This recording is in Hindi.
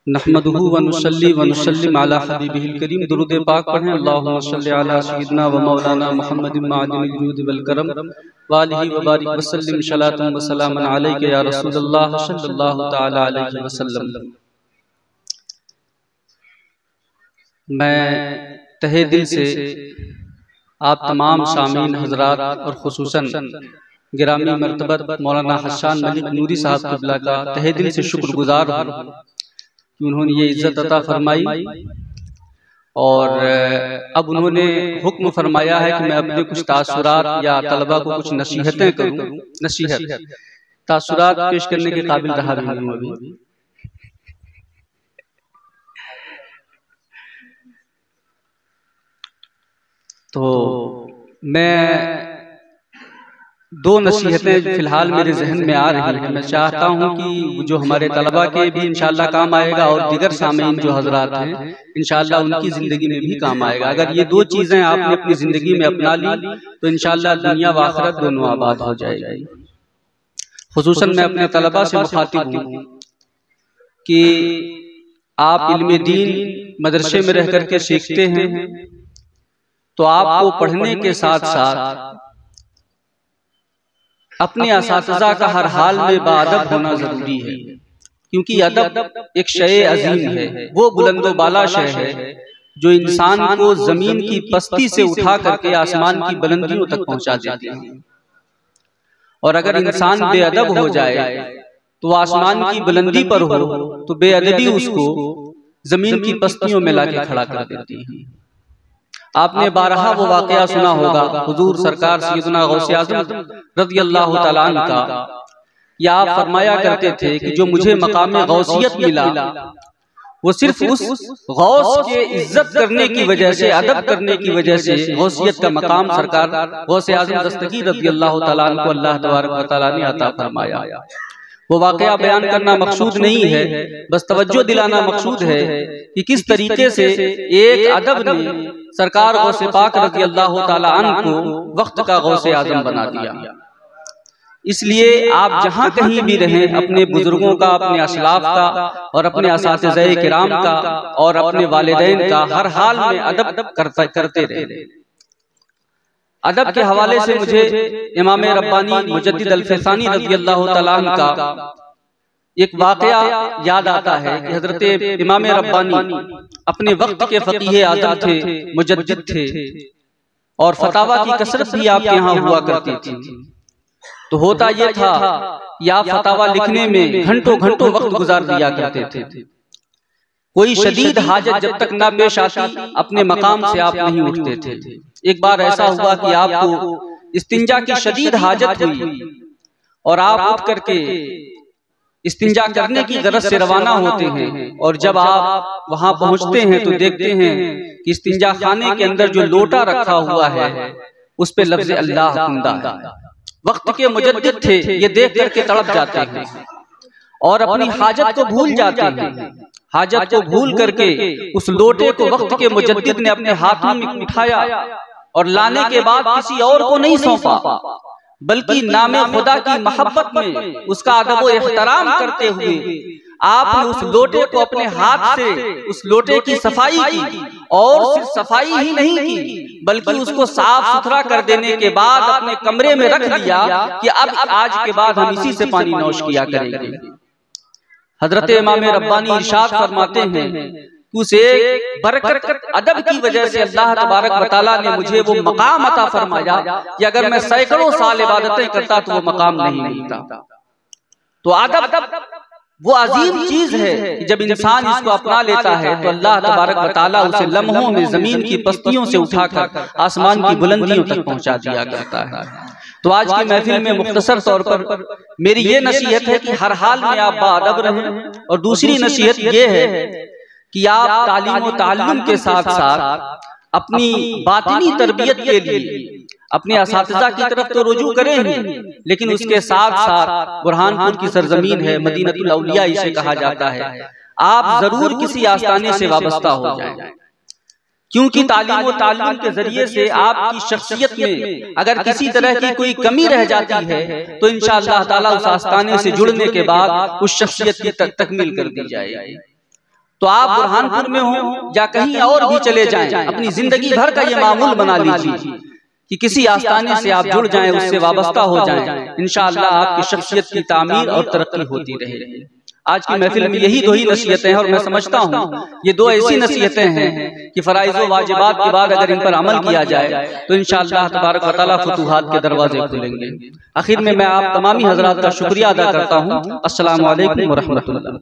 नहमदुहु व नुसल्ली व नुसल्लिम अला हबीबिहिल करीम। दुरूद पाक पढ़ें। अल्लाहुम्मा सल्लि अला सय्यिदिना व मौलाना मुहम्मदिन मादिनिल जूद वल करम व आलिहि व बारिक व सल्लिम सलातन व सलामन अलैका या रसूलल्लाह सल्लल्लाहु तआला अलैहि वसल्लम। मैं तहे दिल से आप तमाम शामीन हजरात और खुसूसन गिरामी मर्तबत मौलाना हसन मलिक नूरी साहब क़िबला का तहे दिल से शुक्रगुजार हूँ कि उन्होंने ये इज्जत अता फरमाई और अब उन्होंने हुक्म फरमाया है कि मैं अपने कुछ तासुरात या तलबा को कुछ नसीहतें करूँ। नसीहत तासुरात पेश करने के काबिल रहा भी नहीं अभी। तो मैं दो नसीहतें फिलहाल मेरे जहन में आ रही हैं। मैं चाहता हूं कि जो हमारे तलबा के भी इंशाअल्लाह काम आएगा और दीगर सामीन जो हजरात हैं इंशाअल्लाह उनकी जिंदगी में भी काम आएगा। अगर ये दो चीजें आपने अपनी जिंदगी में अपना ली तो इंशाअल्लाह दुनिया व आखिरत दोनों आबाद हो जाएगी। खुसूसन मैं अपने तलबा से मुखातिब हूँ कि आप इल्मे दीन मदरसे में रह करके सीखते हैं तो आपको पढ़ने के साथ साथ अपने असातिज़ा का हर हाल में बाअदब होना जरूरी है, क्योंकि अदब एक शय अजीम है। वो बुलंदो बाला शय है जो इंसान को जमीन की पस्ती से उठा करके आसमान की बुलंदियों तक पहुंचा देती है। और अगर इंसान बेअदब हो जाए तो आसमान की बुलंदी पर हो तो बेअदबी उसको जमीन की पस्तियों में लाके खड़ा कर देती है। आपने बारहा वो वाकया सुना होगा हुजूर सरकार सैयदना गौसे आज़म रज़ियल्लाहु तआला अन्हु का। या आप फरमाया करते थे कि जो मुझे मकाम गौसियत मिला वो सिर्फ उस गौस के इज्जत करने की वजह से, अदब करने की वजह से गौसियत का मकाम सरकार गौसे आज़म दस्तगीर रज़ियल्लाहु तआला अन्हु को अल्लाह तबारक व तआला ने अता फरमाया। वो वाकया बयान करना मकसूद नहीं है, बस तवज्जो दिलाना मकसूद है कि किस तरीके से एक अदब ने सरकार गौसे पाक रज़ियल्लाहु तआला अन्हु को वक्त का गौसे आज़म बना दिया। इसलिए आप जहाँ कहीं भी रहें अपने बुजुर्गों का, अपने असलाफ का और अपने असातिज़े किराम का और अपने वालिदैन का हर हाल में अदब करते रहे। अदब के हवाले से मुझे इमाम रब्बानी मुजद्दिद अल-फ़ैसानी रज़ियल्लाहु तआला अन्हु का एक वाकया याद आता है कि हजरत इमाम रब्बानी अपने वक्त के फ़क़ीह आज़म थे, मुजद्दिद थे और फतावा की कसरत भी आपके यहाँ हुआ करती थी। तो होता यह था कि आप फतावा लिखने में घंटों घंटों वक्त गुजार दिया करते थे। कोई शदीद हाजत जब तक ना पेश आती अपने मकाम से आप नहीं उठते थे। एक बार ऐसा हुआ कि आपको इस्तिंजा की शदीद हाजत हुई और आप उठ करके इस्तिंजा करने की गरज से रवाना होते हैं और जब आप वहां पहुंचते हैं तो देखते हैं कि इस्तिंजा खाने के अंदर जो लोटा रखा हुआ है उस पे लफ्ज़ अल्लाह खुंदा है। वक्त के मुजद्दिद थे, ये देख करके तड़प जाते हैं और अपनी हाजत को भूल जाते हैं। हाजत को भूल करके उस लोटे को वक्त के मुजद्दिद ने अपने हाथों में उठाया और लाने के बाद किसी और को नहीं सौंपा, बल्कि नामे खुदा की मोहब्बत में उसका अदब व एहतराम करते हुए आपने उस लोटे को अपने हाथ से उस लोटे की सफाई की और सिर्फ सफाई ही नहीं की बल्कि उसको साफ सुथरा कर देने के बाद अपने कमरे में रख दिया कि अब आज के बाद हम इसी से पानी नौश किया करेंगे। हजरत इमाम रब्बानी इरशाद फरमाते हैं कि उस एक बरकत अदब की वजह से अल्लाह तबारक व तआला ने मुझे वो मकाम अता फरमाया कि अगर मैं सैकड़ों साल इबादतें करता तो वो मकाम नहीं मिलता। तो अदब वो अजीम चीज है कि जब इंसान इसको अपना लेता है तो अल्लाह तबारक व तआला उसे लम्हों में जमीन की पस्तियों से उठाकर आसमान की बुलंदियों तक पहुंचा दिया करता है। तो आज की महफिल में मुख्तसर तौर पर मेरी ये नसीहत है कि हर हाल में आप बाअदब रहें और दूसरी नसीहत ये है कि आप तालीम व ताल्लुम के साथ साथ अपनी बातिनी तरबियत के लिए अपने असातिज़ा की तरफ तो रुजू करें ही, लेकिन उसके साथ साथ बुरहानपुर की सरजमीन है, मदीनतुल औलिया इसे कहा जाता है, आप जरूर किसी आस्थाने से वाबस्ता हो जाएं। क्योंकि तालीम और तालीम के जरिए से आपकी शख्सियत में अगर किसी तरह की कोई कमी रह जाती है तो इंशाअल्लाह ताला उस आस्ताने से जुड़ने के बाद उस शख्सियत की तकमील कर दी जाएगी। तो आप बुरहानपुर में हो या कहीं और भी चले जाएं, अपनी जिंदगी भर का ये मामूल बना लीजिए कि किसी आस्ताने से आप जुड़ जाएं, उससे वाबस्ता हो जाएं। इंशाअल्लाह आपकी शख्सियत की तामीर और तरक्की होती रहेगी। आज की महफिल में यही 2 ही नसीहतें हैं और मैं समझता हूँ ये 2 ऐसी नसीहतें हैं कि फराइज़ व वाजिबात के बाद अगर इन पर अमल किया जाए तो इंशाअल्लाह तबारक व तआला फुतूहात के दरवाजे खुलेंगे। आखिर में मैं आप तमामी हजरात का शुक्रिया अदा करता हूँ। अस्सलामु अलैकुम व रहमतुल्लाह।